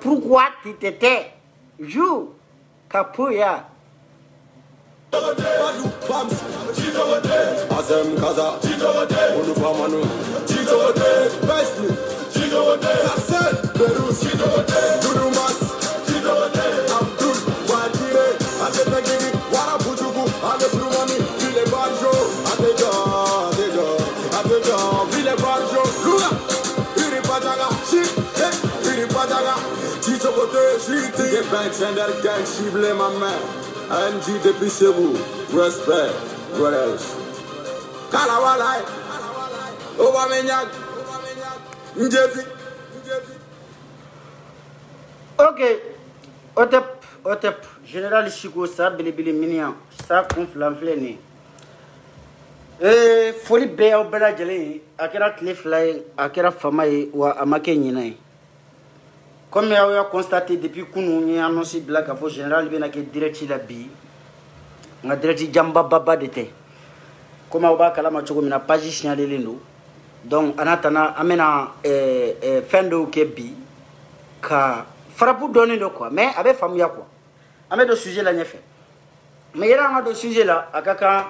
Pourquoi tu t'étais joue Capoeira? Gang ciblé ma main. ANG depuis chez vous. Respect, brothers. Kalawalai. Obamenyak. Njezi. Ok. Otep. Général Chico, ça, Bilibili Minian. Ça, conflamflé. Folie bé au bela jale. Akera cliff line. Akera famaye. Ou amake nyinae. Comme vous avez constaté depuis que nous avons annoncé que le général est direct la bi, on a direct jamba baba de te. Comme vous avez kalama choko mina page signalé lendo. Donc en attendant amena fin de kebi ka frappe donner de quoi, mais avec famille quoi. Avec le sujet là fait. Mais il y a un sujet là akaka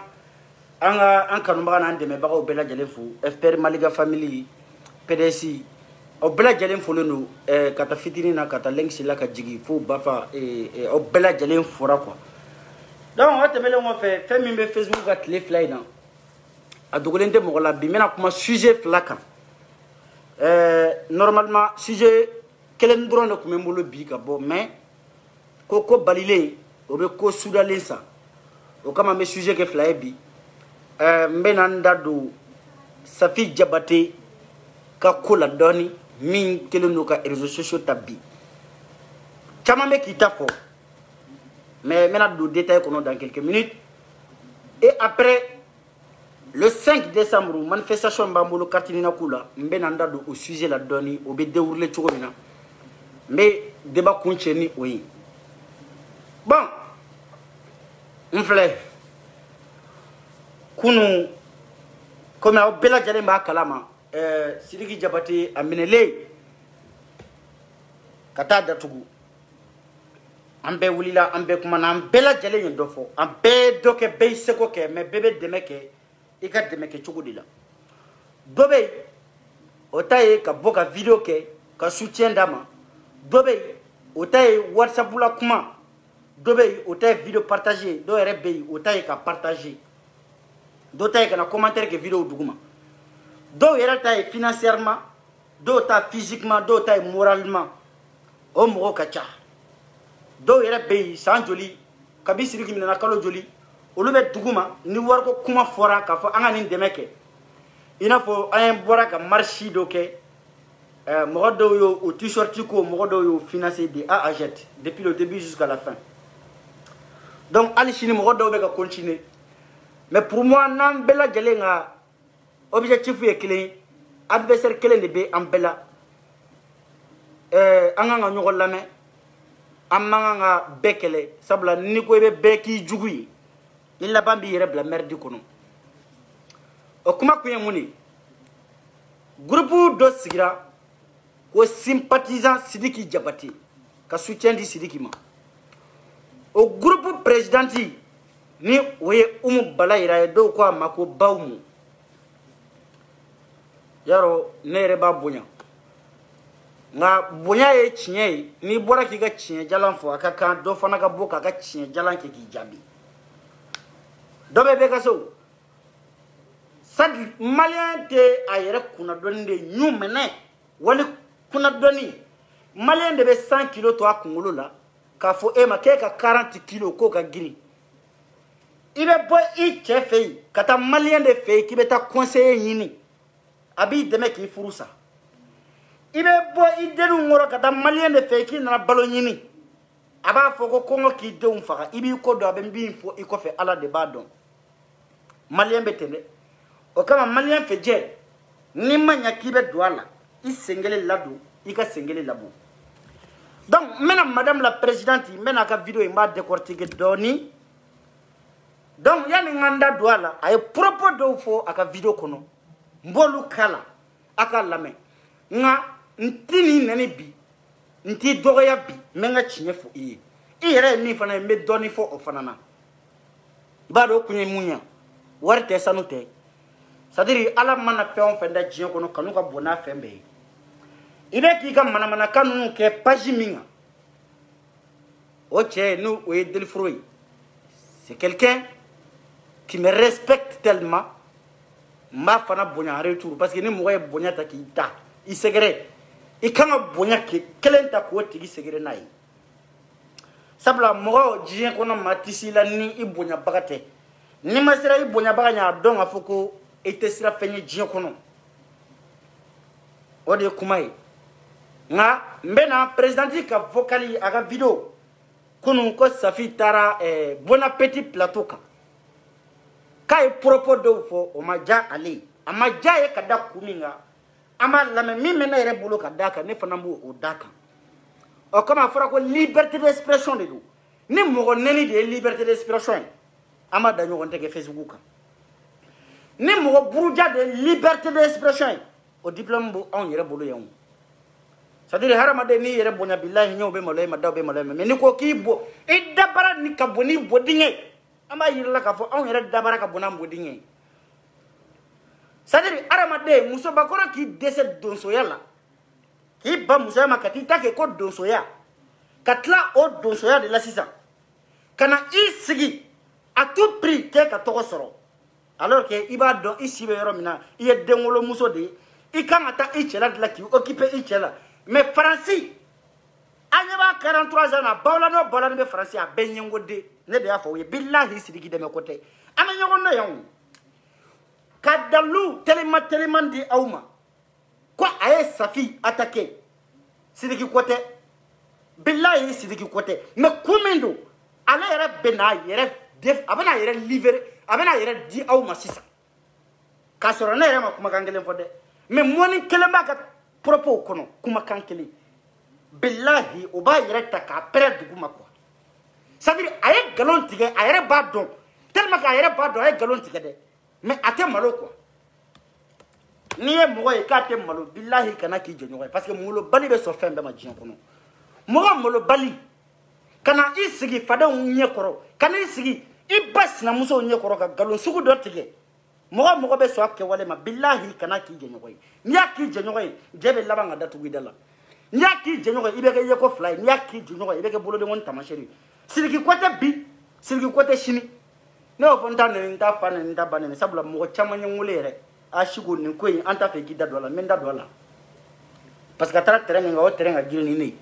anga kanumba na ndeme baka obela jale fu FPR Maliga family PDC o bela jalen folo no kata fitini na kata lengsi la ka jigi fo bafa o bela jalen fora quoi. Donc on temele on fait min Facebook ga tele fly na adogolente mo la bi mena kuma sujet flaka normalement sujet kelen drone ko membolo bi ka bo mais ko balile o be ko sudalen sa o kama me sujet ke fly bi mbenanda do Safi Jabate ka kola doni min kelen no ka réseaux sociaux tabi caman bɛ k'i ta fɔ mais n bɛna don détail kɔnɔ dans quelques minutes et après le 5 décembre manifestation b'an bolo Kartiminaku la n bɛna n da don o sujet la dɔɔni o bɛ dérouler cogo min na n bɛ débat kun cɛ ni o ye bon n filɛ kunu comme aw bɛɛ lajɛlen b'a kalama Sidiki Jabate a minɛlen ka taa datugu an bɛɛ wulila an bɛɛ kumana an bɛɛ lajɛlen ye dɔ fɔ an bɛɛ dɔ kɛ bɛɛ y'i seko kɛ mais bɛɛ bɛ dɛmɛ kɛ i ka dɛmɛ kɛ cogo de la dɔ bɛ yen o ta ye ka bɔ ka video kɛ ka soutien d'a ma dɔ bɛ yen o ta ye WhatsApp la kuma dɔ bɛ yen o ta ye video partager dɔ yɛrɛ bɛ yen o ta ye ka partager dɔ ta ye ka na commentaire kɛ video duguma dɔw yɛrɛ ta ye financièrement dɔw ta physiquement dɔw ta ye moralement o mɔgɔw ka ca dɔw yɛrɛ bɛ yen san joli kabi Sidiki minɛna kalo joli olu bɛ duguma ni wariko kuma fɔra k'a fɔ an ka nin dɛmɛ kɛ i n'a fɔ an bɔra ka marche dɔ kɛ mɔgɔ dɔw y'o t-shirt ko mɔgɔ dɔw y'o financé de A à Z depuis le début jusqu'à la fin donc hali sini mɔgɔ dɔw bɛ ka continuer mais pour moi n'an bɛɛ lajɛlen ka objectif ye kelen ye adversaire kelen de bɛ an bɛɛ la an kan ka ɲɔgɔn lamɛn an man kan ka bɛɛ kɛlɛ sabula ni ko i bɛ bɛɛ k'i jugu ye i laban b'i yɛrɛ bila mɛridi kɔnɔ o kuma kun ye mun ye groupe dɔ sigira ko sympathisant Sidiki Jabate ka soutien di Sidiki ma o groupe présidenti ni o ye Umu Balayira ye dɔw ko a ma ko Bawumu yaro ne yɛrɛ b'a bonya nka bonya ye tiɲɛ ye n'i bɔra k'i ka tiɲɛ jalan fɔ a ka kan dɔ fana ka bɔ k'a ka tiɲɛ jalan kɛ k'i jaabi dɔ bɛ bɛɛ ka so sadi maliyɛn tɛ a yɛrɛ kunnadɔnni de ɲu minɛ wali kunnadɔnni maliyɛn de bɛ 100 kilos to a kunkolo la k'a fɔ e ma k'e ka 40 kilos k'o ka girin i bɛ bɔ i cɛ fɛ yen ka taa maliyɛn de fɛ yen k'i bɛ taa conseiller ɲini a b'i dɛmɛ k'i furu sa i bɛ bɔ i denw kɔrɔ ka taa maliyɛn de fɛ yen k'i nana balo ɲini a b'a fɔ ko kɔngɔ k'i denw faga i b'i ko dɔn a bɛ min fɔ i kɔfɛ ala de b'a dɔn maliyɛn bɛ ten dɛ o kama maliyɛn fɛ jɛ n'i ma ɲa k'i bɛ don a la i sen kelen ladon i ka sen kelen labɔ donc n bɛna madame la présidente n bɛna a ka video n b'a décortiquer dɔɔni donc yanni n ka n da don a la a ye propos dɔw fɔ a ka video kɔnɔ n b'olu kala a ka lamɛn nka n ti nin nɛni bi n t'i dɔgɔya bi n bɛ n ka tiɲɛ fɔ i ye i yɛrɛ ye min fana ye n bɛ dɔɔni fɔ o fana na i b'a dɔn o kun ye mun ye wari tɛ sanu tɛ c'est à dire ala mana fɛn o fɛn da diɲɛ kɔnɔ kanu ka bon n'a fɛn bɛɛ ye i bɛ k'i ka manamanakan ninnu kɛ page min kan o cɛ n'o o ye Deliforo ye c'est quelqu'un qui me respecte tellement n b'a fana bonya en retour parce que ni mɔgɔ ye bonya ta k'i ta i sɛgɛrɛ i kan ka bonya kelen ta k'o tigi sɛgɛrɛ n'a ye sabula mɔgɔ diɲɛ kɔnɔ maa tɛ s'i la ni i bonyabaga tɛ ni ma sera i bonyabaga ɲɛ a dɔn k'a fɔ ko i tɛ sira fɛn ye diɲɛ kɔnɔ o de ye kuma ye nka n bɛna présidente ka vocal a ka video kunun ko Safi taara Bon Appétit plateau kan k'a ye propos dɔw fɔ o ma diya ale ye a ma diya ye ka da kun min kan an b'a lamɛn min bɛ ne yɛrɛ bolo ka d'a kan ne fana b'o d'a kan o kama a fɔra ko liberté d'expression de don ni mɔgɔ nɛni de ye liberté d'expression ye an b'a da ɲɔgɔn tɛ kɛ Facebook kan ni mɔgɔ buruja de ye liberté d'expression ye o diplôme b'o anw yɛrɛ bolo yan c'est à dire hadamaden n'i yɛrɛ bonya bilahi ɲɛw bɛ maloya i ma daw bɛ maloya i ma mais n'i ko k'i bɔ i dabara ni ka bon n'i bɔden ye an b'a yir'i la k'a fɔ anw yɛrɛ dabara ka bon n'an bɔden ye c'est à dire hadamaden musobakɔrɔ k'i dɛsɛ donsoya la k'i ba musoya ma ka t'i ta kɛ ko donsoya ka tila o donsoya de la sisan ka na i sigi à tout prix k'e ka tɔgɔ sɔrɔ alors que i b'a dɔn i si bɛ yɔrɔ min na i ye denwolomuso de ye i kan ka taa i cɛla de la k'i occuper i cɛ la mais Faransi an ɲɛ b'a 43 ans na bawla n'o bawla ni bɛ Faransi a bɛɛ ɲɛngo de ne de y'a fɔ o ye bilahi Sidiki dɛmɛ ko tɛ an bɛ ɲɔgɔn dɔn yan o ka dalu telema di aw ma ko a ye Safi attaqué Sidiki ko tɛ billahi sidiki côté mais combien ala yɛrɛ bɛna yɛrɛ a bɛna yɛrɛ livrer a bɛna yɛrɛ di aw ma sisan k'a sɔrɔ ne yɛrɛ ma kumakan kelen fɔ dɛ mais mɔni kelen b'a ka propos kɔnɔ kumakan kelen billahi o b'a yɛrɛ ta k'a pɛrɛ dugu ma quoi c'est à dire a ye galon tigɛ a yɛrɛ b'a dɔn tellement que a yɛrɛ b'a dɔn a ye galon tigɛ dɛ mais a tɛ malo quoi n'i ye mɔgɔ ye k'a tɛ malo billahi kana k'i jɛɲɔgɔn ye parce que malobali bɛ sɔn fɛn bɛɛ ma diɲɛ kɔnɔ mɔgɔ malobali kana i sigi fadenw ɲɛkɔrɔ kana i sigi i ba sinamusow ɲɛkɔrɔ ka galon sugu dɔ tigɛ mɔgɔ bɛ sɔn a kɛwale ma billahi kana k'i jɛɲɔgɔn ye n'i y'a k'i jɛɲɔgɔn ye jɛ bɛ laban ka datugu i da la n'i y'a k'i jɛɲɔgɔn ye i bɛ kɛ yeko fila ye n'i y'a k'i jɛɲɔgɔn ye i bɛ kɛ bolodenkɔni tamasɛri Sidiki Kɔtɛ bi Sidiki Kɔtɛ sini ne y'o fɔ n ta nɛni n ta fa nɛni n ta ba nɛni sabula mɔgɔ caman ye n wele yɛrɛ a Siko nin ko in an t'a fɛ k'i da don a la n bɛ n da don a la parce que a taara terrain min kan o terrain ka girin ni ne ye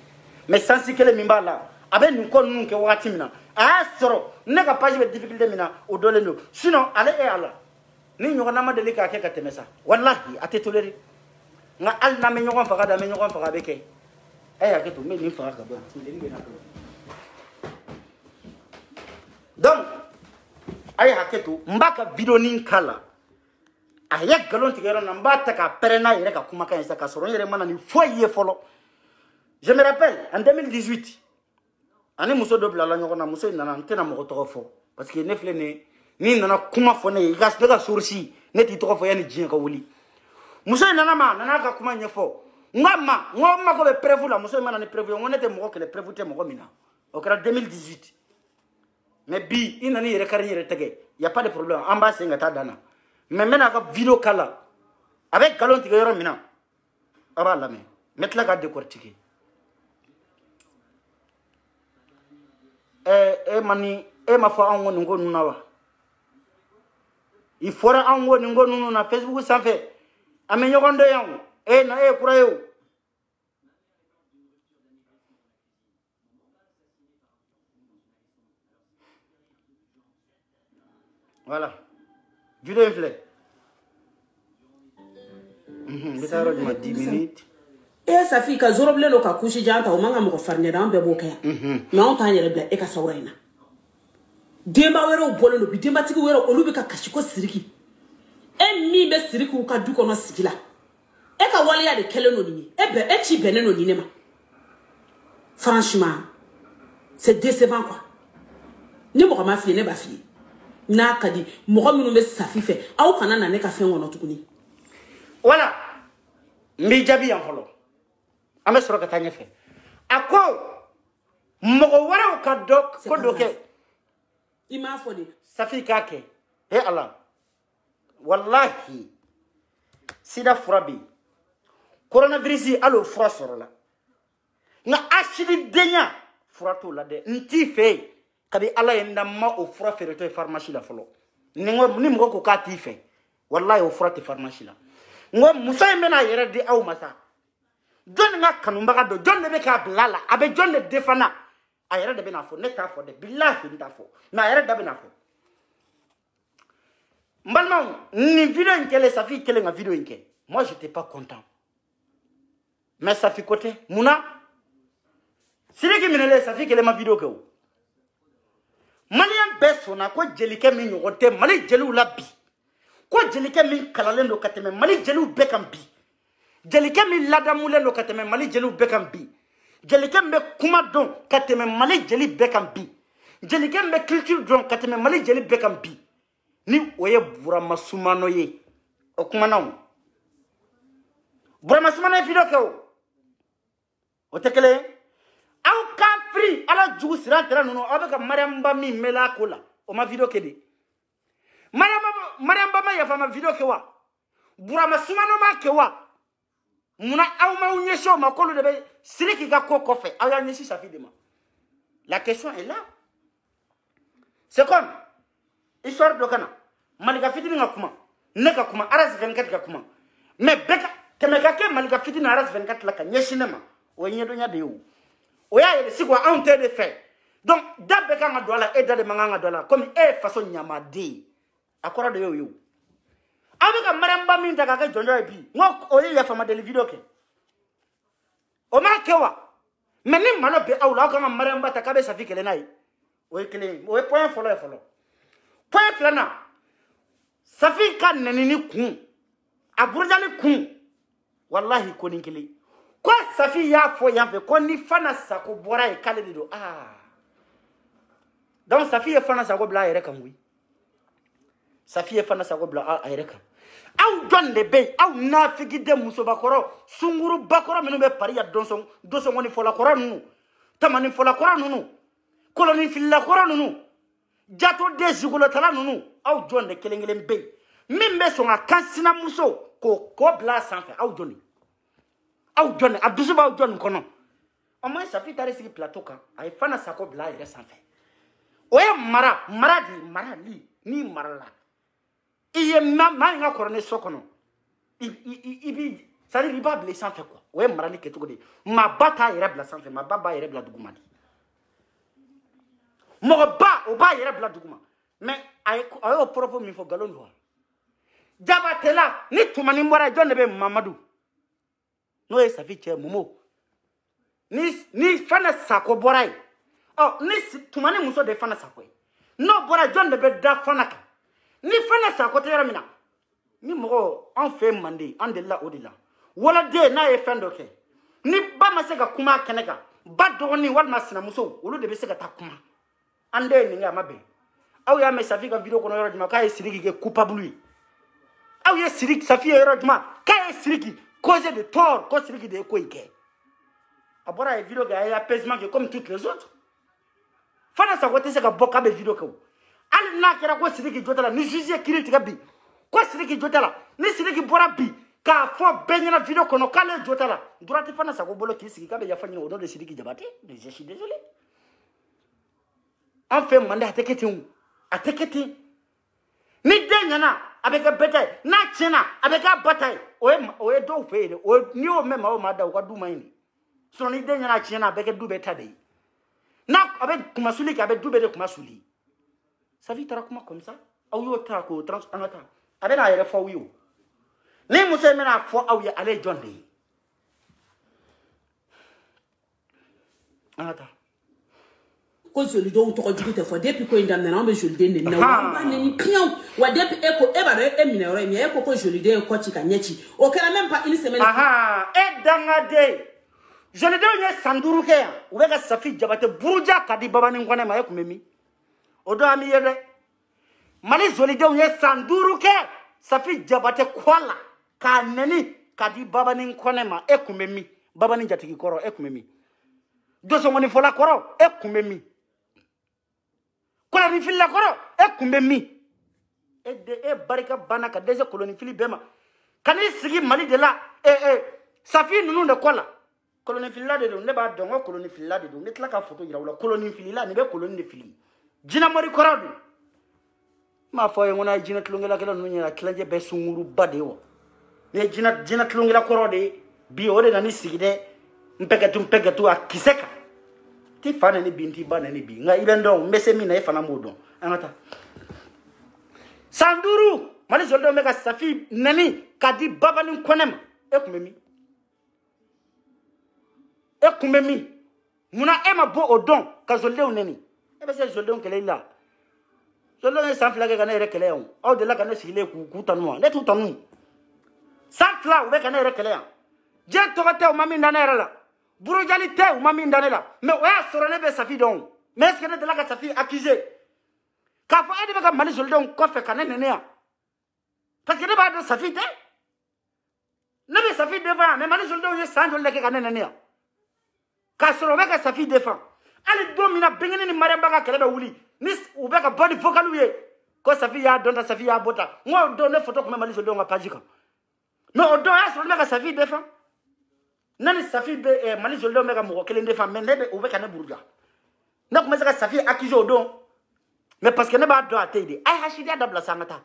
mais sansi kelen min b'a la a bɛ nin ko ninnu kɛ wagati min na a y'a sɔrɔ ne ka page bɛ difficulté min na o dɔlen don sinon ale e ala ni ɲɔgɔnna ma deli k'a kɛ ka tɛmɛ sa wallahi a tɛ toléré nka hali n'an bɛ ɲɔgɔn faga da an bɛ ɲɔgɔn faga a bɛ kɛ a ye hakɛ to n bɛ nin faga ka bɔ yan donc a ye hakɛ to n b'a ka video nin k'a la a ye galon tigɛ yɔrɔ min na n b'a ta k'a pɛrɛn n'a yɛrɛ ka kumakan ye sa k'a sɔrɔ n yɛrɛ mana nin foyi ye fɔlɔ je me rappelle en 2018 ani muso dɔ bilala ɲɔgɔn na muso in nana n tɛna mɔgɔ tɔgɔ fɔ parce que ne filɛ nin n'i nana kuma fɔ ne ye ne ka source ne t'i tɔgɔ fɔ yanni diɲɛ ka wuli muso in nana ma a nana ka kuma ɲɛfɔ n ko n mago bɛ preuve la muso in mana ni preuve ye n ko ne tɛ mɔgɔ kɛlɛ preuve tɛ mɔgɔ min na o kɛra 2018 mais bi i nana i yɛrɛ kari n yɛrɛ tɛgɛ y a pas de problème an b'a sen ka taa dan na mais n bɛna ka video k'a la a bɛ galon tigɛ yɔrɔ min na a b'a lamɛn n bɛ tila k'a décortiquer e ma fɔ anw ko nin ko ninnu na wa i fɔra anw ko nin ko ninnu na Facebook sanfɛ an bɛ ɲɔgɔn dɔn yan e na e ye kura ye o voilà video in filɛ n bɛ taa yɔrɔ jumɛn 10 minutes Safi ka zorobilen do ka kusi janta o manga mɔgɔ farinɛ da an bɛɛ b'o kɛ yan mais anw t'an yɛrɛ bila e ka sawura in na denba wɛrɛw bɔlen do bi denbatigi wɛrɛw olu bɛ ka kasi ko Siriki e min bɛ Sirikiw ka du kɔnɔ sigi la e ka waleya de kɛlen do nin ye e ci bɛnnen do nin ne ma franchement c'est décevant quoi ni mɔgɔ ma f'i ye ne b'a f'i ye n'a ka di mɔgɔ minnu bɛ Safi fɛ aw kana na ne ka fɛn kɔnɔ tuguni voilà n b'i jaabi yan fɔlɔ an bɛ sɔrɔ ka taa ɲɛfɛ a ko mɔgɔ wɛrɛw ka dɔ ko dɔ kɛ i m'a fɔ de Safi k'a kɛ he ala wallahi sida fura bɛ yen coronavirus hali o fura sɔrɔla nka asidi denya fura t'o la dɛ n t'i fɛ yen kabi ala ye n da ma o fura feeretɔ ye pharmacie la fɔlɔ ni mɔgɔ ko k'a t'i fɛ wallahi o fura tɛ pharmacie la n ko muso in bɛna a yɛrɛ di aw ma sa jɔn ka kanubaga dɔ jɔn de bɛ k'a bila a la a bɛ jɔn de défend a yɛrɛ de bɛna fɔ ne t'a fɔ dɛ billahi n t'a fɔ mais a yɛrɛ da bɛna fɔ n balimaw nin video in kɛlen Safi kɛlen ka video in kɛ moi j'étais pas content mais Safi Kɔtɛ munna Siriki minɛlen Safi kɛlen ma video kɛ o maliyɛn bɛɛ sɔnna ko jelikɛ min ɲɔgɔn tɛ Mali jeliw la bi ko jelikɛ min kalalen don ka tɛmɛ Mali jeliw bɛɛ kan bi jelikɛ min ladamulen don ka tɛmɛ Mali jeliw bɛɛ kan bi jelikɛ min bɛ kuma dɔn ka tɛmɛ Mali jeli bɛɛ kan bi jelikɛ min bɛ culture dɔn ka tɛmɛ Mali jeli bɛɛ kan bi ni o ye Burama Sumano ye o kumana o Burama Sumano ye video kɛ o tɛ kelen ye aw ka firi ala jugu siran tɛrɛ ninnu aw bɛ ka Mariam Ba min mɛnɛ a ko la o ma video kɛ de Mariam Ba ma yafa ma video kɛ wa Burama Sumano ma kɛ wa munna aw m'aw ɲɛsin o ma k'olu de bɛ Siriki ka ko kɔfɛ aw y'a ɲɛsin Safi de ma la question est là c'est comme histoire dɔ ka na Malika fitini ka kuma ne ka kuma Aras 24 ka kuma mais bɛɛ ka kɛmɛ ka kɛ Malika fitini Aras 24 la ka ɲɛsin ne ma o ye ɲɛdɔnya de ye o y'a yɛrɛ sigi anw tɛ de fɛ donc da bɛɛ kan ka don a la e da de man kan ka don a la comme e ye faso ɲamaden ye a kɔrɔ de y'o ye o aw bɛ ka Mariam Ba min ta k'a kɛ jɔnjɔn ye bi n ko o ye yafama deli video kɛ o m'a kɛ wa mais ni malo be awla ko ma maram bata ka be Safi kele nay o kele o point folo point flana Safi kan nani kun aburjali kun wallahi ko ni kele ko Safi ya fo ya fe ko ni fana sako bora e kale do donc Safi e fana sako bla yere kan wi Safi e fana sako bla a yere kan aw jonde be aw nafigi de muso bakoro sunguru bakoro minu be pari ya donson woni fola koro nunu tamani fola koro nunu koloni filla koro nunu jato de zigulo tala nunu aw jonde kelengelen be min be songa kansina muso ko bla sanfe aw jonde adusu ba aw jonde kono o mo Safi tare sigi plateau kan ay fana sako bla yere sanfe o ye marali ni marala iye ma nga korone sokono ibi sari riba ble sans fait quoi ouais marali ke tugodi ma bata yere bla sans fait ma baba yere bla duguma di mo ba o ba yere bla duguma mais ay propos mi fo galon do jabatela ni tumani mbora jonne be Mamadou no e Safi che momo ni fana sako borai ni tumani muso de fana sako no bora jonne be da fana ka ni fana sa ko tera mina ni mo on fait mandi on de la odila wala de na e fendo ke ni ba ma se ka kuma keneka ba do ni wal masina muso wolu de be se ka ta kuma ande ni nga mabe aw ya me Safi ka video ko no yoro dima ka e siriki ke coupable aw ye siriki Safi yoro dima ka e siriki cause de tort ko siriki de ko ike abora e video ga ya apaisement comme toutes les autres fana sa ko te se ka boka be video ko ali na kera ko Sidiki jotala ni juge kiri tiga bi ko Sidiki jotala ni Sidiki bora bi ka fo benyana video kono kale jotala durati fana sa ko bolo ki sigi ka be ya fanya o don de Sidiki Jabate mais je suis désolé en fait mande ateketi ni denyana avec bataille na chena avec bataille o e do fe o ni o mema o mada o ka duma ini so ni denyana chena avec du beta de na avec kumasuli ka avec du beta kumasuli Safi tara kuma comme ça aw yo ta ko trans anata abena yere fo wiyo ni muso mena fo aw ya ale jonde anata ko joli do to ko jigite fo depuis ko indam na be joli de na wa ni pion wa depuis eko e ba re eminero mi eko ko joli de ko chika nyechi o kera même pas une semaine e dangade joli de nye sanduru ke o be ka Safi Jabate buruja kadi baba ni ngone ma ekumemi odo ami yede mali zolidew ye sanduru ke Safi Jabate kwala ka neni kadi baba ni konema ekumemi baba ni jatigi koro ekumemi doso ngoni fola koro ekumemi kola ni filla koro ekumemi e barika bana ka deze koloni fili bema kani sigi mali de la Safi nunu de kola koloni filla de do ne ba dongo koloni filla de do ne tla ka photo yirawla koloni fili la ne be koloni de fili jina mori koradu ma fo ngona jina tlungela kala nunya klanje be sunguru badewo ne jina tlungela korode bi ode nani sigide mpegetu akiseka ti fana ni binti bana ni bi nga ibendo mese mi na e fana modon anata sanduru mali zoldo mega Safi nani kadi baba ni konema ekumemi muna ema bo odon ka zoldo neni ebe se jolon kele la jolon sans flag ga na rekele on aw de la ga na sile ku tanu ne tu tanu sans flag be ga na rekele ya je to ga te o mami ndana era la buru jali te o mami ndana la mais o ya soro ne be Safi don mais est-ce que ne de la ga Safi accusé ka fo ede be ga mali jolon ko fe kana ne ya parce que ne ba de Safi te ne be Safi devant mais mali jolon ye sans jolon ke kana ne ya ka soro be ga Safi défend ali domina bengene ni maramba ka kelebe wuli ni ubeka body vocal ye ko Safi ya donta Safi ya bota ngo do ne photo ko mali joldo nga pajika no do ya so meka Safi defa nani Safi be mali joldo meka mo kele defa mais ne ubeka ne burja na ko meka Safi accusé do mais parce que ne ba do atede ay hashidi adabla sangata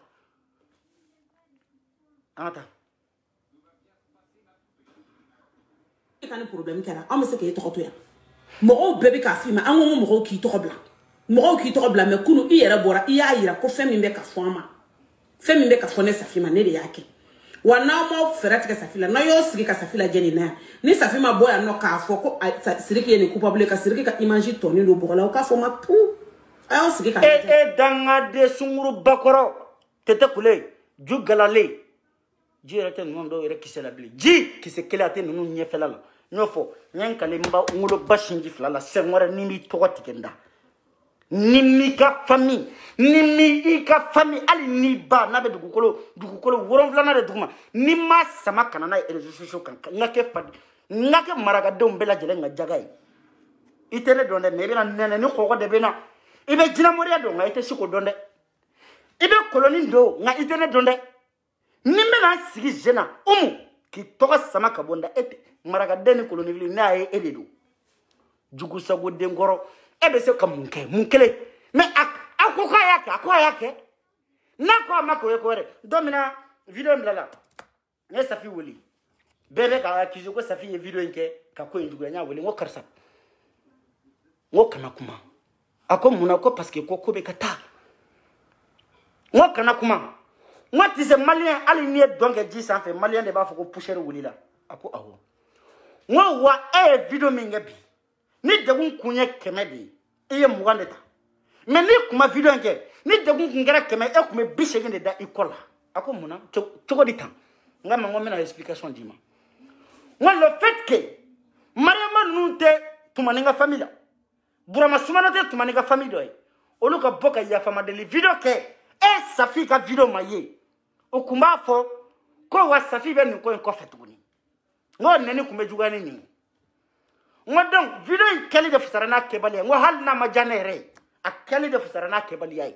anta kan problème kala am se ke to to ya mo bébé ka fi ma anwo mo ki to bla mais kunu i yere bora i ya yira ko femi be ka fo ama femi be ka fo ne Safi ma ne de yake wana mo ferati ka Safi la na yo sigi ka Safi la jeni na ni Safi ma boya no ka fo ko Siriki ye ni coupable ka Siriki ka image toni do bola o ka fo ma tout ayo sigi ka danga de sunguru bakoro tete kule ju galale ji rete non do ere kisela bli ji kise kele ate nunu nyefela la nyofo nyankale mba ngulo bashinji flala sengwara nimi tokoti kenda nimi ka famille nimi ka famille ali ni ba na be dugukolo woron flana de duguma nima sama kanana rezo kan ngake fadi ngake maraga dom bela jele nga jagay itene donde mebe na nene ni koko de bena ibe jina moria do nga ite siko donde ibe koloni do nga itene donde nimbe na sigi jena ki toka sama kabonda ete maraga deni koloni vili na e eledo jugu sago dengoro ebe se kamunke munkele me akoka yake na ko amako yekore domina video mlala ne Safi woli bebe ka akizo ko Safi ye video nke ka ko ndugo nya woli ngo karsa ngo kana kuma ako muna ko parce que ko be kata ngo kana kuma ngo tise malien ali nie donc ji sans fait malien de ba foko pusher woli la ako awo ngo wa video minga bi ni degun kunye kemedi iye mugande ta mais ni kuma video nke ni degun kungera keme e kuma bishege de da ikola ako muna choko di tan ngama ngome na explication dima ngo le fait que mariama nunte tumaninga famille burama sumanate tumaninga famille doy oluka boka ya fama de video ke Safi ka video maye okuma fo ko wa Safi be ni ko en ko fetuguni ngo neni kuma jugani ni donc video kali de fusarana kebali ngo halna majanere akali de fusarana kebali ay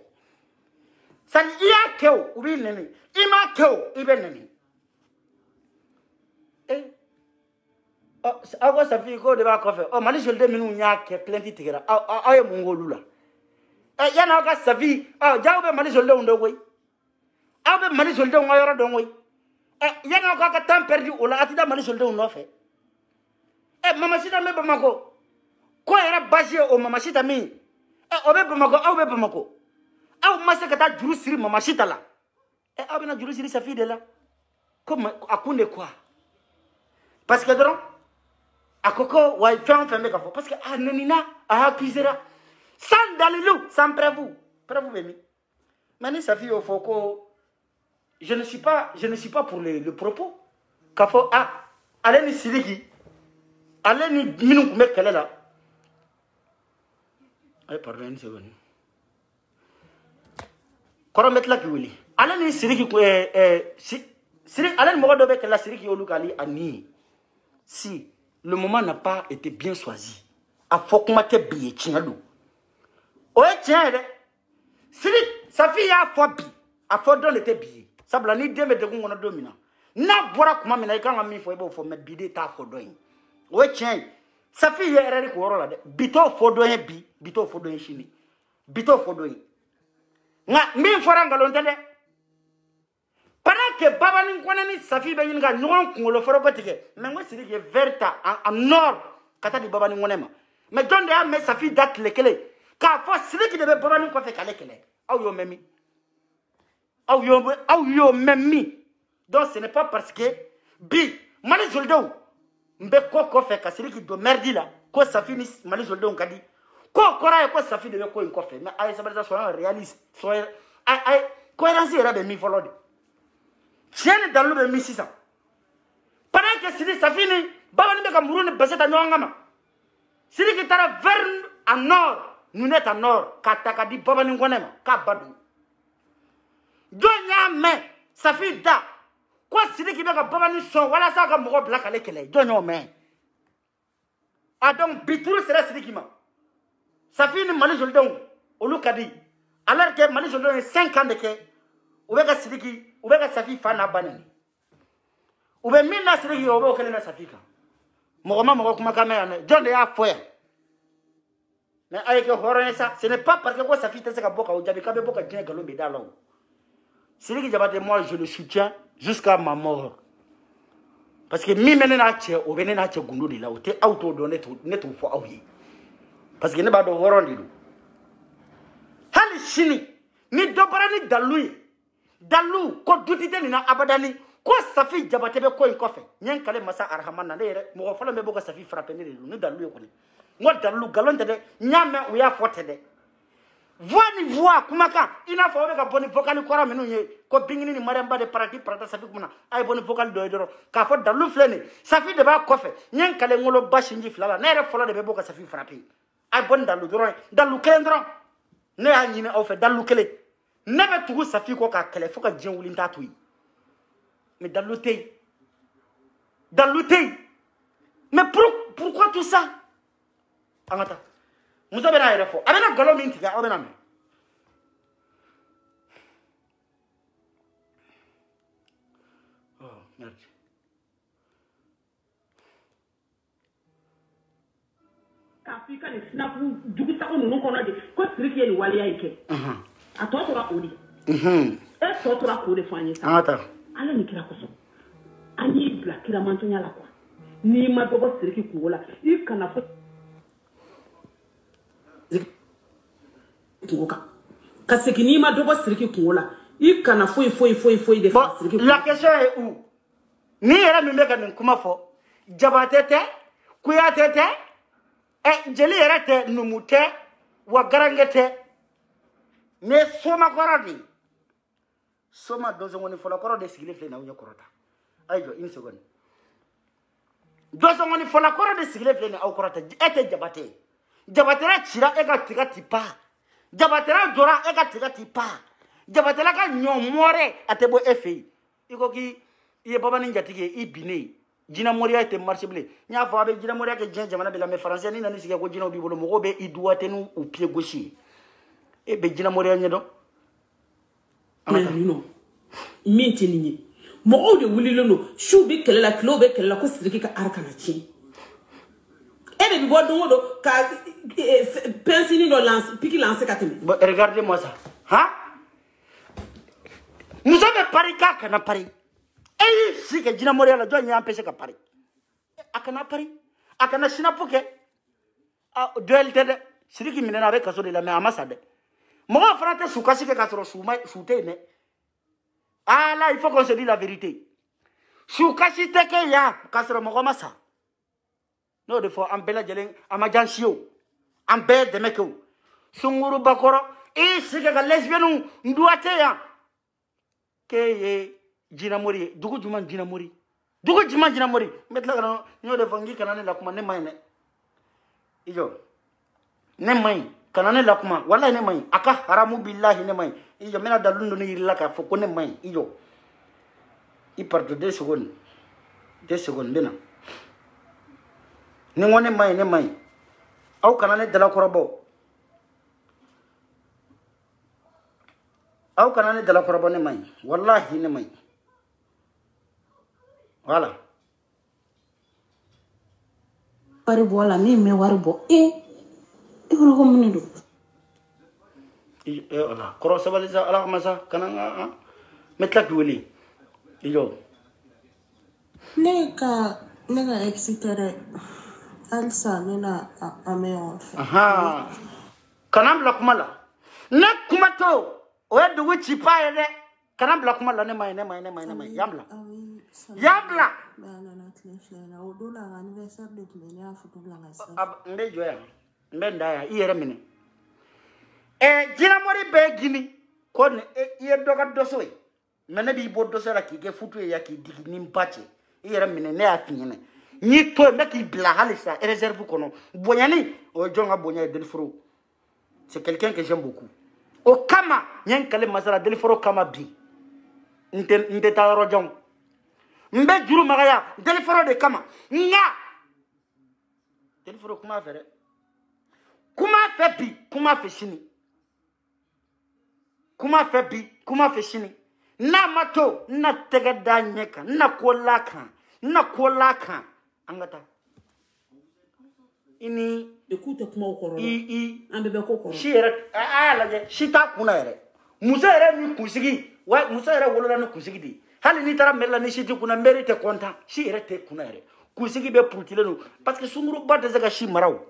san iya kew ubi neni ima kew ibe neni ago Safi ko de ba ko fe mali jolde minu nya ke plenty tigera ay mongolula yana ga Safi jawbe mali jolde undo koy abe mali jolde ngayoro do ngoy yana ga temps perdu ola atida mali jolde undo fe mama sita me bamako ko era basé o mama sita mi obe bamako aw mase kata juru siri mama sita la abena juru siri Safi de la comme akunde quoi parce que donc akoko wa femme me ka fo parce que nenina accusera sans dalilu sans preuve bemi mani Safi o foko je ne suis pas pour le propos ka fo allez ni Siriki allez ni minu kume kele la ay pardon une seconde koro metla ki wili allez ni Siriki ko Siriki allez mo do be kele Siriki olukali ani si le moment n'a pas été bien choisi a fokuma te biye tienlu o e tien de Siriki Safi ya fo bi a fo don était biye sabla ni dembe de ngona domina na bora kuma mina ikanga mi fo ebo fo me bide ta fo doin o tien Safi ye ereri ko rola de bito fodo he bito fodo he shini bito fodo he nga mi fora ngalo ntende para que baba ni kona ni Safi be yinga nyon ko foro ko tike me ngo Siriki ye verta en nord kata di baba ni ngonema me donde a me Safi date lekele ka fo Siriki de be baba ni ko fe kale kele aw yo memi donc ce n'est pas parce que bi mali joldo mbe ko fe ka Siriki do merdi la ko Safi ni mali joldo ngadi ko kora ko Safi de ko ko fe mais ay sabata so réaliste so ay cohérence era be mi folode tiene dans le mi 600 pendant que Siriki Safi ni baba ni be ka murune baseta nyongama Siriki tara vers en nord nous net en nord kataka di baba ni ngonema ka badu donya me Safi da ko Siriki be ka baba ni son wala sa ka mo black ale kele donya me donc bituru sera Siriki ma Safi ni mali joldon olukadi alors que mali joldon 5 ans de ke ubeka Siriki ubeka Safi fana banani ube minna Siriki obe okele na Safi ka mo kuma kamera jonde ya foya mais avec horreur ça ce n'est pas parce que quoi Safi te se ka boka o jabi ka be boka dien galombe dalo Siriki Diabaté, moi je le soutiens jusqu'à ma mort. Parce que mi menena che o benena che gundu di la o te auto do neto fo awi. Parce que ne ba do horondi do. Hali shini ni do barani dalu ko dutite ni na abadani ko Safi Jabate be ko in kofe nyen kale masa arhamana le yere mo fala me boka Safi frappe ne ni dalu yo ko ni mo dalu galon de nyame o ya fote de voix ni voix kumaka ina fa be ka boni vocal ko ramenu ye ko bingini ni maramba de parati parata Safi kumana ay boni vocal do doro ka fo dalu flene Safi de ba kofe nyen kale ngolo bashinji flala ne re folo de be boka Safi frappe ay bon dalu doro dalu kelen doro ne ya nyine o fe dalu kele ne be tugu Safi ko ka kele fo ka jen wulin tatuyi mais dans l'hôtel. Mais pourquoi tout ça? Angata. Vous avez un refo. Avec un galon mintiga, on a oh, merde. Afrika ni snap dugu sako nunu kono de ko siriki ni waliya yake. A to tora odi. To tora ko de fanye sa. Angata. Ala ni kira koso ani bla kira mantonya la kwa ni ma dogo siriki kuola I kana fo kuoka kaseki ni ma dogo siriki kuola I kana fo de siriki la question est où ni era mi meka ni kuma fo jabatete kuyatete jeli era te numute wa garangete ne soma koradi Soma dozo ngoni fola koro de sigile fle na unyo korota. Ayo une seconde. Dozo ngoni fola koro de sigile fle na au korota. Ete jabate. Jabatera chira ega tiga tipa. Jabatera jora ega tiga tipa. Jabatera ka nyomore atebo efe. Iko ki iye baba ninja tige I bine. Jina moria ete marché blé. Nya fa be jina moria ke jen jamana be la me français ni nani sige ko jina obi bolo mo be I doit nu au pied gauche. E be jina moria nyedo. Non. Mintini. Mo de wuli lono, chou be kele la klo be kele la ko siriki ka arkana chi. Ebe bi bodo do ka pensini no lance, piki lance ka temi. Regardez-moi ça. Hein? Nous avons pari ka na pari. Eh si ke jina moria la do nya empêcher ka pari. Akana pari. Akana sinapuke. Ah duel tede. Siriki minena be kaso de la me amasade. Moi, frère, tu soukas que quand tu shooté, mais ah là, il faut qu'on se dise la vérité. Soukas que ya, quand tu me ça. Non, des fois, en belle geleng, en majansio, en belle de meko. Sunguru bakoro, et c'est que la lesbienne nous doit ya. Que jinamori, dugu juman jinamori. Dugu juman jinamori. Maintenant, nous devons dire qu'on a la commande maine. Iyo, ne maine. Kanane lakuma wallahi ne mai aka haramu billahi ne mai iyo mena dalundu ni laka fo ko ne mai iyo I parto 2 secondes bena ne ngone mai ne mai au kanane dala korobo ne mai wallahi ne mai voilà pare bola mi me warbo Iko ko munido. Ala koro sabaliza ala masa kananga metlak wili. Iyo. Nega exitere alsa nena ameon. Aha. Kanam la kumala. Ne kumato. O du wichi pa ere. Kanam la kumala ne mai yamla. Yamla. Bana na tleflena odola anniversaire de tlenya futu blanga sa. Mbejo ya. Mbenda ya iyere mine jina mori be gini ko ne iye doga dosoy mena bi bo doso la ki ge futu ya ki digi ni mbache iyere mine ne afinyene ni to me ki bla halisa réserve kono bonyani o jonga bonya del fro c'est quelqu'un que j'aime beaucoup o kama nyen kale masala del fro kama bi nte ta rojon mbe juru magaya del fro de kama nga del fro kuma fere Kuma fait bi, kuma fait chini. Kuma fait bi, kuma fait chini. Na mato, na tega da nyeka, na kolaka. Angata. Ini écoute kuma okoro. Ambebe kokoro. Shira ala je shita kuna ere. Musa ere mi kusigi, wa musa ere wolola no kusigi di. Hali ni tara mela ni shiti kuna mérite content. Shi ere te kuna ere. Kusigi be putile no parce que sunguru ba de zaka shi marau.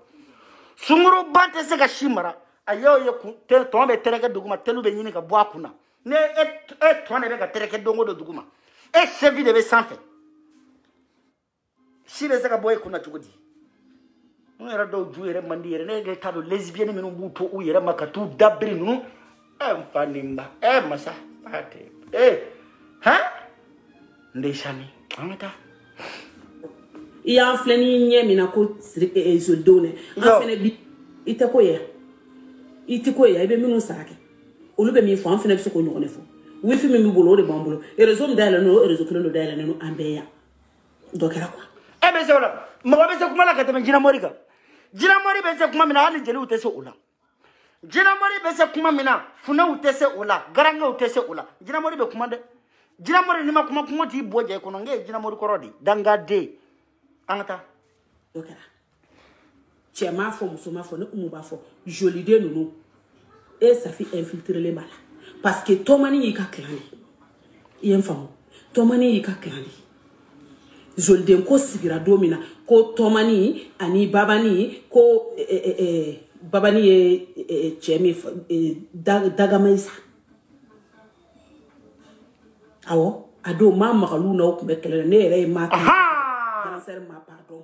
Sunguru bante se ka shimara ayo ye ku tel to be tereke duguma telu be nyini ka bwa kuna ne e to ne be ka tereke dongo do duguma e chef de be sanfɛ si bɛ se ka bɔ e kunna cogo di n yɛrɛ dɔw ju yɛrɛ man di yɛrɛ ne yɛrɛ t'a dɔn lesbienne minnu b'u to u yɛrɛ ma ka t'u dabiri ninnu n fa ni n ba masa han n de sani an ka taa i y'an filɛ ni ɲɛ min na ko zolidenw dɛ an fɛnɛ bi i tɛ ko ye i tɛ ko ye i bɛ minnu sara kɛ olu bɛ min fɔ an fɛnɛ bɛ se k'o ɲɔgɔn de fɔ wifi min b'i bolo o de b'an bolo réseau min dayɛlɛlen don o réseau kelen dɔ dayɛlɛlen don an bɛɛ yan dɔ kɛra quoi e bɛ se o la mɔgɔ bɛ se kuma la ka tɛmɛ jinɛmɔri kan jinɛmɔri bɛ se kuma min na hali jeliw tɛ se o la jinɛmɔri bɛ se kuma min na funɛw tɛ se o la garankɛw tɛ se o la jinɛmɔri bɛ kuma dɛ jinɛmɔri n'i ma kuma kuma t'i bɔ jɛ kɔnɔ n ye jinɛmɔri kɔrɔ de dangaden an ka taa dɔ kɛra cɛ m'a fɔ muso m'a fɔ ne umu b'a fɔ joliden ninnu e Safi infiltrelen b'a la parce que tɔmani y'i ka clan de i ye n faamu tɔmani y'i ka clan de joliden ko sigira don min na ko tɔmani ani babani ko babani ye cɛ min Dagamayisa awɔ a don maa magalu n'aw tun bɛ kɛlɛ la ne yɛrɛ ye maa cancer ma pardon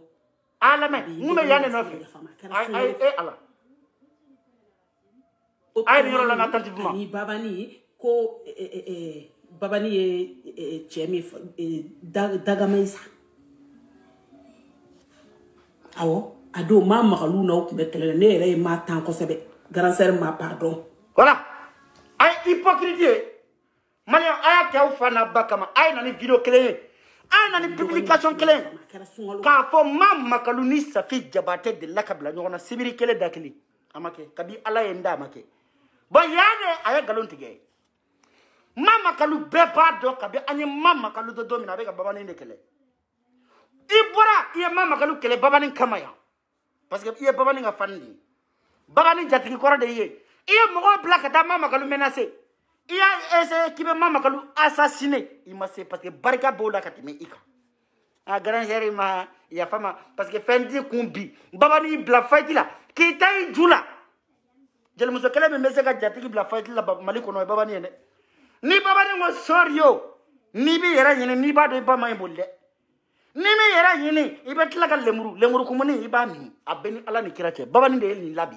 alamɛ mun bɛ yan de nɔfɛ ala a ye nin yɔrɔ la n ka attentivement ani babani ko babani ye cɛ min Dagamayisa awɔ a don maa magalu n'aw tun bɛ kɛlɛ la ne yɛrɛ ye maa tan kosɛbɛ cancer ma pardon voilà a ye hypocrite ye Malien a y'a kɛ aw fa n'a ba kama a ye na ni vidéo kelen ye a ye na ni publication kelen k'a fɔ maa makalu ni Safi Jabate delila ka bila ɲɔgɔn na sibiri kelen da kelen a ma kɛ kabi ala ye n da a ma kɛ bon yan de a ye nkalon tigɛ maa makalu bɛɛ b'a dɔn kabi an ye maa makalu dɔ don min na a bɛ ka babani de kɛlɛ i bɔra i ye maa makalu kɛlɛ babani kama yan parce que i ye babani ka fani de ye babani jatigi kɔrɔ de ye i ye mɔgɔw bila ka taa maa makalu menacer i y'a essayé k'i bɛ maa makalu assassiner i ma se parce que barika b'o la ka tɛmɛ i kan a grand frère ma yafa ma parce que fɛn t'i kun bi babani y'i bila fight la k'i ta i ju la jelimuso kelen min bɛ se ka jatigi bila fight la Mali kɔnɔ o ye babani ye dɛ ni babani ko sɔri o n'i b'i yɛrɛ ɲini n'i b'a dɔn i ba ma ɲi boli dɛ n'i b'i yɛrɛ ɲini i bɛ tila ka lemuru kumuni i b'a min a bɛ ni ala ni kira cɛ babani de ye nin labi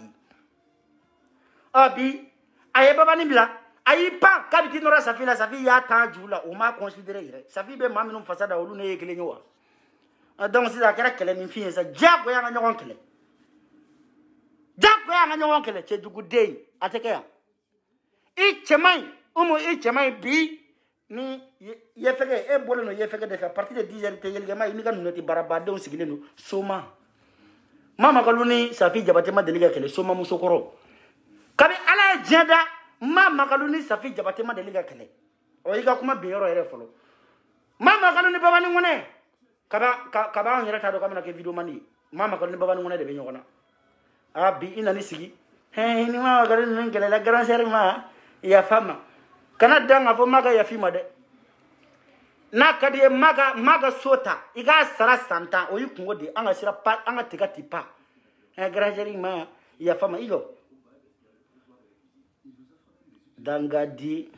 bi a ye babani bila a y'i pan k'a bɛ t'i nɔrɔ Safi la Safi y'a tan ju la o m'a considéré yɛrɛ Safi bɛ maa minnu fasa da olu ne ye kelen ye wa donc sisan a kɛra kɛlɛ min fin ye sa diyagoya an ka ɲɔgɔn kɛlɛ diyagoya an ka ɲɔgɔn kɛlɛ cɛjuguden a tɛ kɛ yan i cɛman i cɛman bi ni ye fɛgɛ e bɔlen don ye fɛgɛ de fɛ à partir de 10 heures tɛ yelikɛma ye n'i ka nunɛti baarabadenw sigilen don Soma maa makalu ni Safi Jabate ma deli ka kɛlɛ Soma musokɔrɔ kabi ala ye diɲɛ da maa makalu ni Safi Jabate ma deli ka kɛlɛ o y'i ka kuma bin yɔrɔ yɛrɛ fɔlɔ maa makalu ni babani ŋɔnɛ kaba an yɛrɛ t'a dɔn k'a bɛna kɛ vidéo mani ye maa makalu ni babani ŋɔnɛ de bɛ ɲɔgɔn na bi i nani sigi ni maa makalu ninnu kɛlɛla grand sœur ma yafa ma kana dan k'a fɔ maa ka yafi ma dɛ n'a ka di ye maa ka so ta i k'a sara san 10 o y'i kungo de an ka sira pa an ka tiga ti pa grand sœur ma yafa ma i jɔ dangadi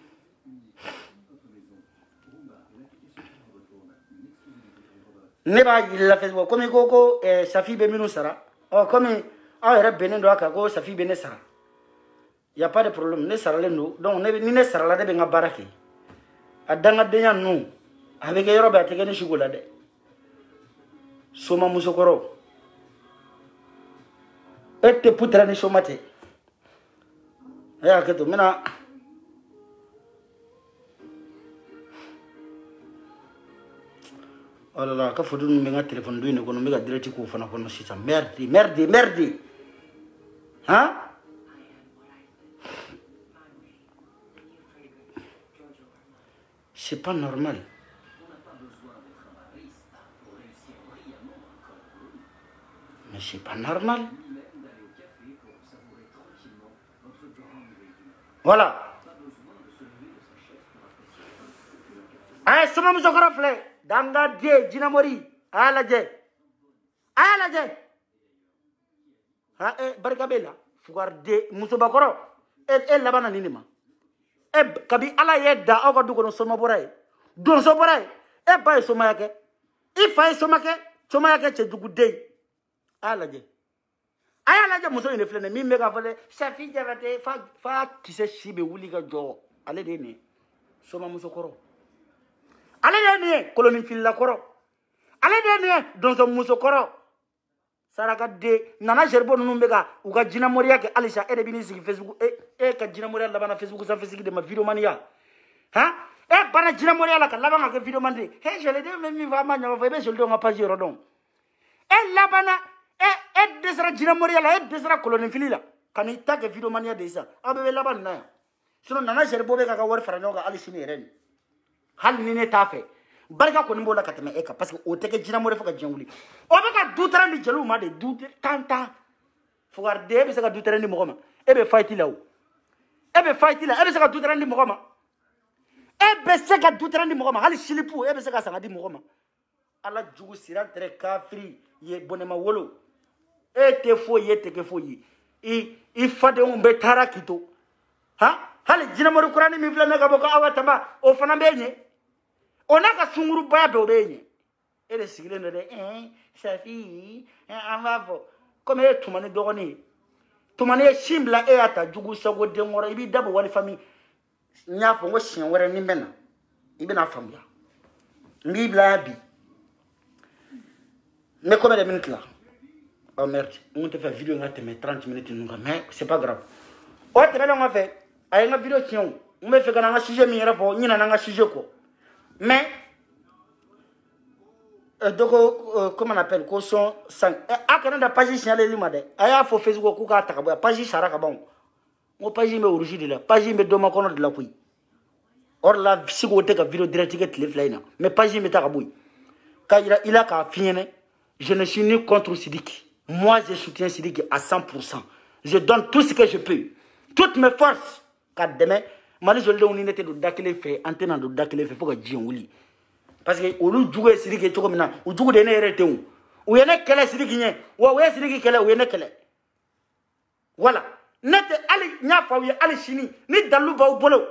ne b'a yirila Facebook komi ko Safi bɛ minnu sara komi aw yɛrɛ bɛnnen don a kan ko Safi bɛ ne sara y a pas de problème ne saralen don donc ni ne sarala ne bɛ n ka baara kɛ a dangadenya ninnu a bɛ kɛ yɔrɔ bɛɛ a tɛ kɛ ne sugu la dɛ Soma musokɔrɔ e tɛ putra ni Soma tɛ e y'a kɛ to n bɛna oh là là ka foto ninnu bɛ n ka téléphone dun in de kɔnɔ n bɛ ka direct k'o fana kɔnɔ sisan merde hein c'est pas normal mais c'est pas normal voilà ay Soma musokɔrɔ filɛ dangaden jinɛmɔri a y'a lajɛ barika b'e la fugariden musobakɔrɔ e laban na nin de ma kabi ala ye da aw ka du kɔnɔ Soma bɔra ye donso bɔra ye e ba ye somaya kɛ i fa ye somaya kɛ cɛ juguden a lajɛ a y'a lajɛ muso in de filɛ nin min bɛ k'a fɔ dɛ Safi Jabate fa kisɛ si bɛ wuli ka jɔ ale de ye nin ye somamuso kɔrɔ ale de ye nin ye kolonifilila kɔrɔ ale de ye nin ye dɔnsɔnmuso kɔrɔ sarakaden nana zeribo ninnu bɛ ka u ka jinɛmɔriya kɛ halisa e de bɛ n'i sigi Facebook e ka jinɛmɔriya labanna Facebook sanfɛ sigi de ma vidéomaniya han e banna jinɛmɔriya la ka laban ka kɛ vidéomani he joliden bɛ min fɔ a ma ɲɔgɔn fɔ i bɛ jolidenw ka page yɔrɔ dɔn e labanna e dɛsɛra jinɛmɔriya la e dɛsɛra kolonifili la ka n'i ta kɛ vidéomaniya de ye sisan aw bɛɛ bɛ laban nin na yan sinon nana zeribo bɛ k'a ka wari fara ɲɔgɔn kan hali sini yɛrɛ nin hali ni ne t'a fɛ barika kɔni b'o la ka tɛmɛ e kan parce que o tɛ kɛ jinɛmɔrɛ fo ka diɲɛ wuli o bɛ ka dutɛrɛn di jeliw ma de tan fugariden e bɛ se ka dutɛrɛn di mɔgɔ ma e bɛ fight la o e bɛ fight la e bɛ se ka dutɛrɛn di mɔgɔ ma e bɛ se ka dutɛrɛn di mɔgɔ ma hali silipu e bɛ se ka sanga di mɔgɔ ma ala jugu sira tɛrɛ kafiri ye bɔnɛma wolo e tɛ foyi ye e tɛ kɛ foyi ye i fadenw bɛ taara k'i to han hali jinɛmɔri kurani min filɛ ne ka bɔ ko awa tamba o fana bɛ ɲɛ o n'a ka sungurubaya bɛɛ o bɛ ɲɛ e de sigilen don dɛ Safi an b'a fɔ komi e ye tumani dɔgɔnin ye tumani ye sin bila e y'a ta jugu sago den wɔɔrɔ i b'i dabɔ walifa min n y'a fɔ n ko siɲɛ wɛrɛ ni bɛ na i bɛna faamuya n b'i bila bi ne combien de minutes là oh merde n kun tɛ fɛ vidéo in ka tɛmɛ 30 minutes ninnu kan mais c'est pas grave o tɛmɛnen kɔfɛ a ye n ka vidéo tiɲɛ o n bɛ fɛ ka na n ka sujet min yɛrɛ fɔ n ɲinɛna n ka sujet kɔ mais donc comment on appelle caution 5 a kana da page signalé ma dɛ a y'a fɔ Facebook k'u k'a ta ka bɔ yan page sara ka ban n ko page in bɛ rouge de la page in bɛ dɔ makɔnɔ de la koyi or la sigo tɛ ka vidéo direct kɛ tile fila in na mais page in bɛ taa ka bɔ yen k'a yira i la k'a f'i ɲɛna je ne suis ni contre Sidiki moi je soutiens Sidiki à 100% je donne tout ce que je peux toutes mes forces k'a dɛmɛ Mali jolidenw ni ne tɛ don da kelen fɛ an tɛna don da kelen fɛ fo ka diɲɛ wuli parce que olu jugu ye Sidiki ye cogo min na u jugu de ye ne yɛrɛ tɛ o ye ne kɛlɛ Sidiki ɲɛ wa u ye Sidiki kɛlɛ u ye ne kɛlɛ voilà ne tɛ hali n y'a fɔ aw ye hali sini ni dalilu b'aw bolo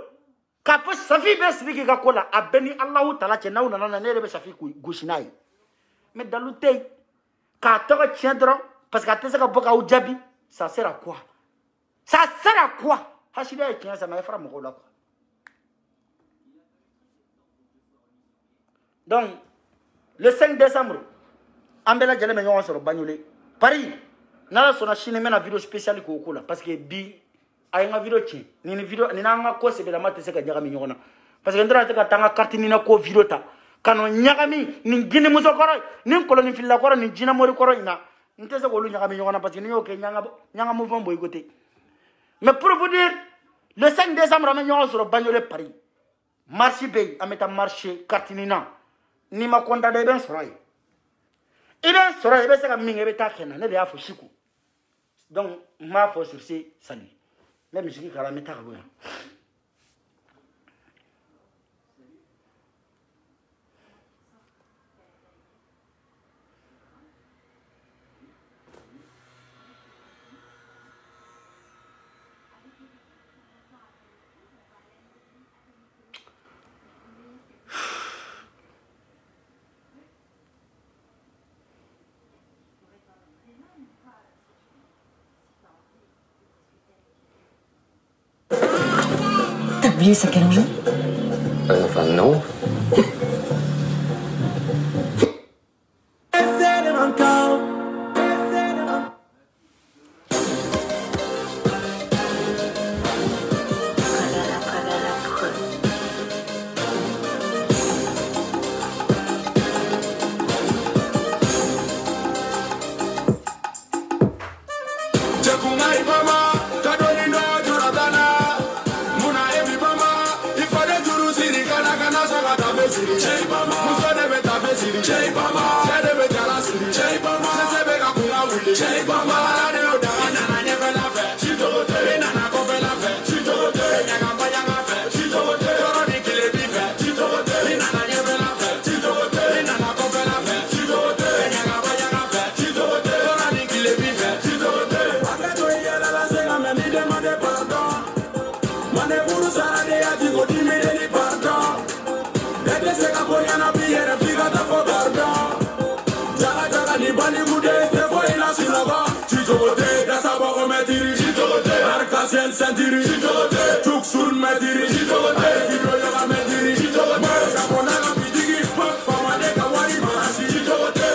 k'a fɔ Safi bɛ Sidiki ka ko la a bɛɛ ni Alahu Taala cɛ n'aw nana na ne yɛrɛ bɛ Safi gosi n'a ye mais dalilu tɛ yen k'a tɔgɔ tiɲɛ dɔrɔn parce que a tɛ se ka bɔ k'aw jaabi ça sert à quoi ça sert à quoi hasida ye tiɲɛ sama e fara mɔgɔw la quoi donc le 5 décembre an bɛɛ lajɛlen bɛ ɲɔgɔn sɔrɔ Bagnolé Paris n'ala sɔnna sini n bɛna vidéo spéciale k'o ko la parce que bi a ye n ka vidéo tiɲɛ ni n'an ka ko sɛbɛlama tɛ se ka ɲagami ɲɔgɔn na parce que n tɛna se ka taa n ka carte ni na ko vidéo ta ka n'o ɲagami nin ginimuso kɔrɔ nin kolonifilila kɔrɔ nin jinɛmɔri kɔrɔ in na n tɛ se k'olu ɲagami ɲɔgɔn na parce que n'i y'o kɛ ɲanga mouvement boycotté mais pour vous dire le 5 décembre an bɛ ɲɔgɔn sɔrɔ Bagnolé Paris marche bɛ yen an bɛ taa marche carte ni na n'i ma condamné i bɛ n sɔrɔ yen i bɛ n sɔrɔ yen i bɛ se ka min kɛ i bɛ taa kɛ n na ne de y'a fɔ Siku donc n b'a fɔ sur ce salut n bɛ misiki k'a la n bɛ taa ka bɔ yan. T'as oublié ça quel enjeu Enfin, non. Mane buru sana de ati go di me de pardon. Dede se ka boya na bi yere bani mude te foi la sinoga chijote dasaba o metiri chijote arkasen sentiri chijote tuksun metiri chijote kibro yoga metiri chijote kapona la bidigi fama de kawari marashi chijote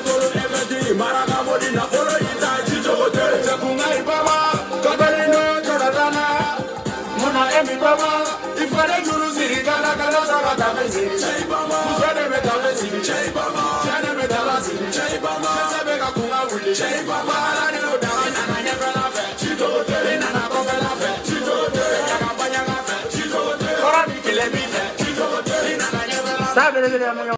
tolo eventi maraga bodi na folo ita chijote chakunga ibaba kabalino chadatana mona emi baba ifare juru siri kana kana sabata mesiri chaibama musade betale siri chaibama chane betala siri chaibama sabeka kunga wuli chaibama ala ni odara na nyebe la fe chijote na na kofe la fe chijote ya kampanya la fe chijote ora bikile bi fe chijote na na nyebe la